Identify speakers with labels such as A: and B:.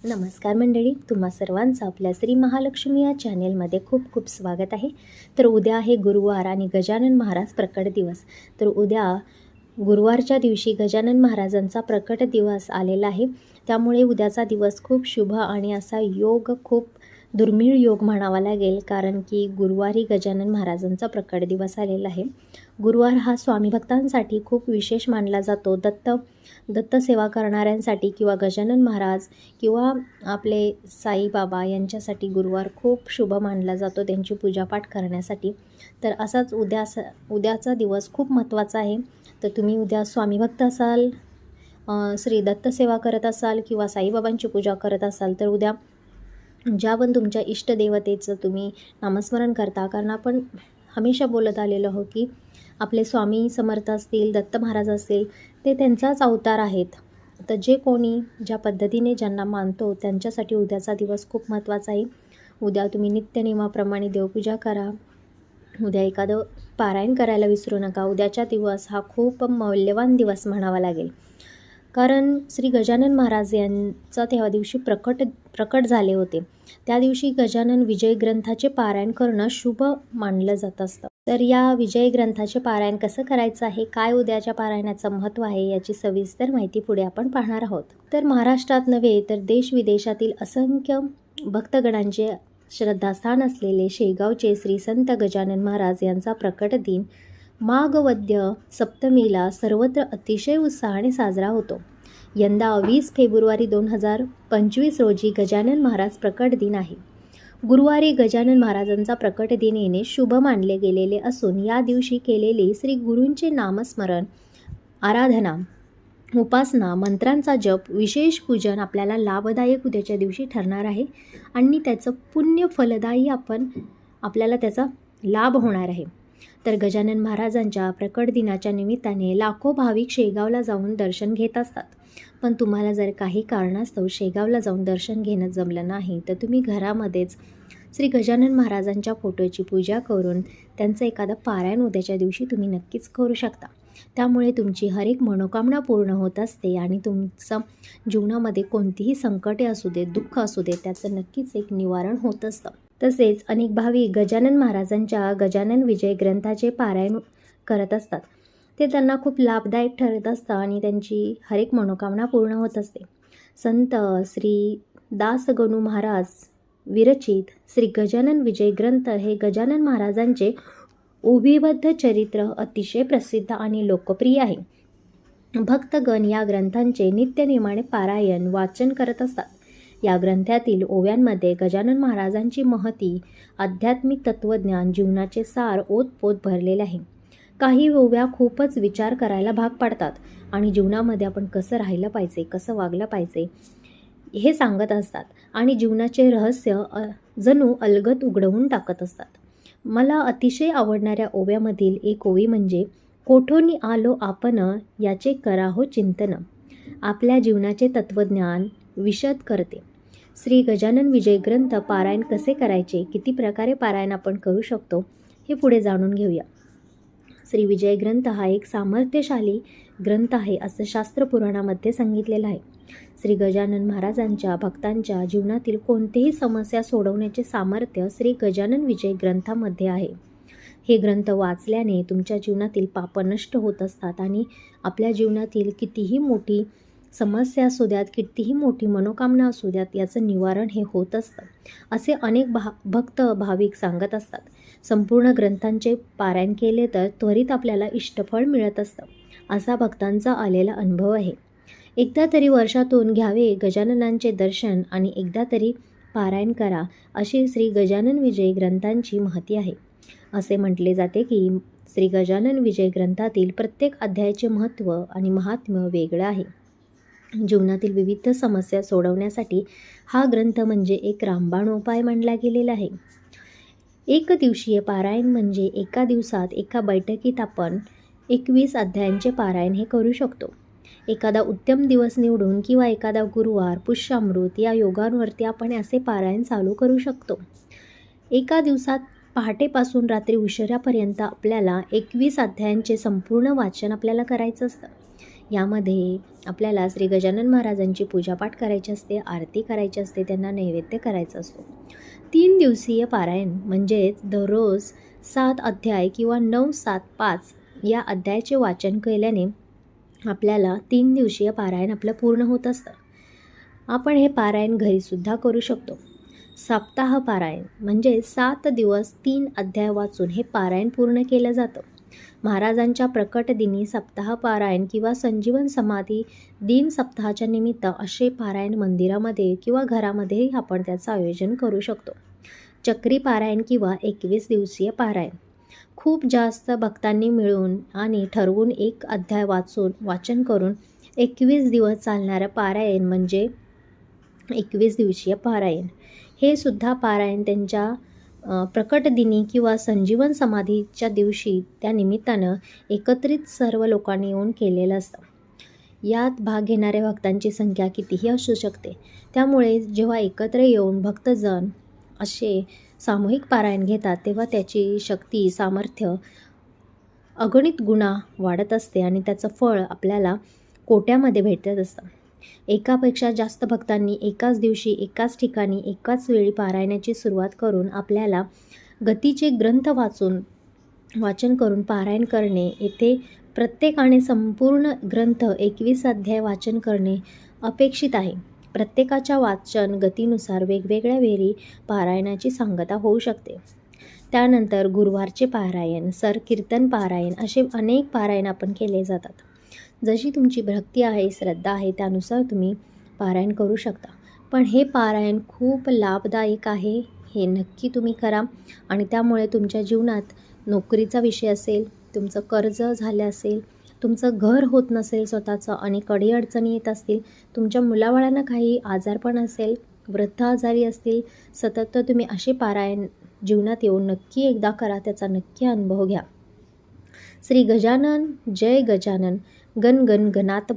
A: नमस्कार मंडळी, तुम्हा सर्वांचं आपल्या श्री महालक्ष्मी या चॅनेलमध्ये खूप खूप स्वागत आहे. तर उद्या आहे गुरुवार आणि गजानन महाराज प्रकट दिवस. तर उद्या गुरुवारच्या दिवशी गजानन महाराजांचा प्रकट दिवस आलेला आहे. त्यामुळे उद्याचा दिवस खूप शुभ आणि असा योग खूप दुर्मिळ योग म्हणावा लागेल, कारण की गुरुवारी गजानन महाराजांचा प्रकट दिवस आलेला आहे. गुरुवार हा स्वामी भक्तांसाठी खूप विशेष मानला जातो. दत्त सेवा करणाऱ्यांसाठी किंवा गजानन महाराज किंवा आपले साईबाबा यांच्यासाठी गुरुवार खूप शुभ मानला जातो, त्यांची पूजापाठ करण्यासाठी. तर असाच उद्याचा दिवस खूप महत्त्वाचा आहे. तर तुम्ही उद्या स्वामी भक्त असाल, श्री दत्त सेवा करत असाल किंवा साईबाबांची पूजा करत असाल, तर उद्या ज्या पण तुमच्या इष्टदेवतेचं तुम्ही नामस्मरण करता, कारण आपण हमेशा बोलत आलेलो आहोत की आपले स्वामी समर्थ असतील, दत्त महाराज असतील, ते त्यांचाच अवतार आहेत. तर जे कोणी ज्या पद्धतीने ज्यांना मानतो त्यांच्यासाठी उद्याचा दिवस खूप महत्त्वाचा आहे. उद्या तुम्ही नित्यनियमाप्रमाणे देवपूजा करा. उद्या एखादं पारायण करायला विसरू नका. उद्याचा दिवस हा खूप मौल्यवान दिवस म्हणावा लागेल, कारण श्री गजानन महाराज यांचा त्या दिवशी प्रकट झाले होते. त्या दिवशी गजानन विजय ग्रंथाचे पारायण करणं शुभ मानलं जात असतं. तर या विजय ग्रंथाचे पारायण कसं करायचं आहे, काय उद्याच्या पारायणाचं महत्त्व आहे, याची सविस्तर माहिती पुढे आपण पाहणार आहोत. तर महाराष्ट्रात नव्हे तर देश विदेशातील असंख्य भक्तगणांचे श्रद्धास्थान असलेले शेगावचे श्री संत गजानन महाराज यांचा प्रकट दिन माघ वद्य सप्तमीला सर्वत्र अतिशय उत्साहाने साजरा होतो. यंदा 20 फेब्रुवारी 2025 रोजी गजानन महाराज प्रकट दिन आहे. गुरुवारी गजानन महाराजांचा प्रकट दिन येणे शुभ मानले गेलेले असून या दिवशी केलेले श्री गुरूंचे नामस्मरण, आराधना, उपासना, मंत्रांचा जप, विशेष पूजन आपल्याला लाभदायक उद्याच्या दिवशी ठरणार आहे आणि त्याचं पुण्य फलदायी आपल्याला त्याचा लाभ होणार आहे. तर गजानन महाराजांच्या प्रकट दिनाच्या निमित्ताने लाखो भाविक शेगावला जाऊन दर्शन घेत असतात. पण तुम्हाला जर काही कारणास्तव शेगावला जाऊन दर्शन घेणं जमलं नाही, तर तुम्ही घरामध्येच श्री गजानन महाराजांच्या फोटोची पूजा करून त्यांचं एखादं पारायण उद्याच्या दिवशी तुम्ही नक्कीच करू शकता. त्यामुळे तुमची हर एक मनोकामना पूर्ण होत असते आणि तुमचं जीवनामध्ये कोणतीही संकटे असू दे, दुःख असू दे, त्याचं नक्कीच एक निवारण होत असतं. तसेच अनेक भाविक गजानन महाराजांच्या गजानन विजय ग्रंथाचे पारायण करत असतात. ते त्यांना खूप लाभदायक ठरत असतं आणि त्यांची हर एक मनोकामना पूर्ण होत असते. संत श्री दासगणू महाराज विरचित श्री गजानन विजय ग्रंथ हे गजानन महाराजांचे ओवीबद्ध चरित्र अतिशय प्रसिद्ध आणि लोकप्रिय आहे. भक्तगण या ग्रंथांचे नित्यनेमाने पारायण वाचन करत असतात. या ग्रंथातील ओव्यांमध्ये गजानन महाराजांची महती, आध्यात्मिक तत्त्वज्ञान, जीवनाचे सार ओतपोत भरलेले आहे. काही ओव्या खूपच विचार करायला भाग पाडतात आणि जीवनामध्ये आपण कसं राहिलं पाहिजे, कसं वागलं पाहिजे हे सांगत असतात आणि जीवनाचे रहस्य जणू अलगद उघडवून टाकत असतात. मला अतिशय आवडणाऱ्या ओव्यामधील एक ओवी म्हणजे कोठोनी आलो आपण याचे कराहो चिंतन, आपल्या जीवनाचे तत्त्वज्ञान विशद करते. श्री गजानन विजय ग्रंथ पारायण कसे करायचे, किती प्रकारे पारायण आपण करू शकतो हे पुढे जाणून घेऊया. श्री विजय ग्रंथ हा एक सामर्थ्यशाली ग्रंथ आहे असं शास्त्र पुराणामध्ये सांगितलेलं आहे. श्री गजानन महाराजांच्या भक्तांच्या जीवनातील कोणतीही समस्या सोडवण्याचे सामर्थ्य श्री गजानन विजय ग्रंथामध्ये आहे. हे ग्रंथ वाचल्याने तुमच्या जीवनातील पाप नष्ट होत असतात आणि आपल्या जीवनातील कितीही मोठी समस्या असू द्यात, कितीही मोठी मनोकामना असू द्यात, याचं निवारण हे होत असतं असे अनेक भक्त भाविक सांगत असतात. संपूर्ण ग्रंथांचे पारायण केले तर त्वरित आपल्याला इष्टफळ मिळत असतं, असा भक्तांचा आलेला अनुभव आहे. एकदा तरी वर्षातून घ्यावे गजाननांचे दर्शन आणि एकदा तरी पारायण करा, अशी श्री गजानन विजय ग्रंथांची महती आहे. असे म्हटले जाते की श्री गजानन विजय ग्रंथातील प्रत्येक अध्यायाचे महत्त्व आणि महात्म्य वेगळं आहे. जीवनातील विविध समस्या सोडवण्यासाठी हा ग्रंथ म्हणजे एक रामबाण उपाय मानला गेलेला आहे. एक दिवसीय पारायण म्हणजे एका दिवसात एका बैठकीत आपण 21 अध्यायांचे पारायण हे करू शकतो. एखादा उत्तम दिवस निवडून किंवा एखादा गुरुवार, पुष्यामृत या योगांवरती आपण असे पारायण चालू करू शकतो. एका दिवसात पहाटेपासून रात्री उशिरापर्यंत आपल्याला 21 अध्यायांचे संपूर्ण वाचन आपल्याला करायचं असतं. यामध्ये आपल्याला श्री गजानन महाराजांची पूजापाठ करायची असते, आरती करायची असते, त्यांना नैवेद्य करायचा असतो. 3 दिवसीय पारायण म्हणजेच दररोज 7 अध्याय किंवा 9-7-5 या अध्यायाचे वाचन केल्याने आपल्याला 3 दिवसीय पारायण आपलं पूर्ण होत असतं. आपण हे पारायण घरीसुद्धा करू शकतो. सप्ताह पारायण म्हणजे 7 दिवस 3 अध्याय वाचून हे पारायण पूर्ण केलं जातं. महाराजांच्या प्रकट दिनी सप्ताह पारायण किंवा संजीवन समाधी दिन सप्ताहाच्या निमित्त असे पारायण मंदिरामध्ये किंवा घरामध्ये आपण त्याचं आयोजन करू शकतो. चक्री पारायण किंवा 21 दिवसीय पारायण खूप जास्त भक्तांनी मिळून आणि ठरवून एक अध्याय वाचन करून 21 दिवस चालणारं पारायण म्हणजे 21 दिवसीय पारायण. हे सुद्धा पारायण त्यांच्या प्रकट दिनी किंवा संजीवन समाधीच्या दिवशी त्या निमित्तानं एकत्रित सर्व लोकांनी येऊन केलेलं असतं. यात भाग घेणाऱ्या भक्तांची संख्या कितीही असू शकते. त्यामुळे जेव्हा एकत्र येऊन भक्तजन असे सामूहिक पारायण घेतात तेव्हा त्याची शक्ती, सामर्थ्य, अगणित गुणा वाढत असते आणि त्याचं फळ आपल्याला कोट्यामध्ये भेटत असतं. एकापेक्षा जास्त भक्तांनी एकाच दिवशी, एकाच ठिकाणी, एकाच वेळी पारायणाची सुरुवात करून आपल्याला गतीचे ग्रंथ वाचन करून पारायण करणे, येथे प्रत्येकाने संपूर्ण ग्रंथ 21 अध्याय वाचन करणे अपेक्षित आहे. प्रत्येकाच्या वाचन गतीनुसार वेगवेगळ्या वेळी पारायणाची सांगता होऊ शकते. त्यानंतर गुरुवारचे पारायण, कीर्तन पारायण असे अनेक पारायण आपण केले जातात. जशी तुमची भक्ती आहे, श्रद्धा आहे त्यानुसार तुम्ही पारायण करू शकता. पण हे पारायण खूप लाभदायक आहे, हे नक्की तुम्ही करा. आणि त्यामुळे तुमच्या जीवनात नोकरीचा विषय असेल, तुमचं कर्ज झालं असेल, तुमचं घर होत नसेल स्वतःचं आणि अडीअडचणी येत असतील, तुमच्या मुलाबाळांना काही आजारपण असेल, वृद्ध आजारी असतील सतत, तर तुम्ही असे पारायण जीवनात येऊन नक्की एकदा करा, त्याचा नक्की अनुभव घ्या. श्री गजानन, जय गजानन, गण गण गणात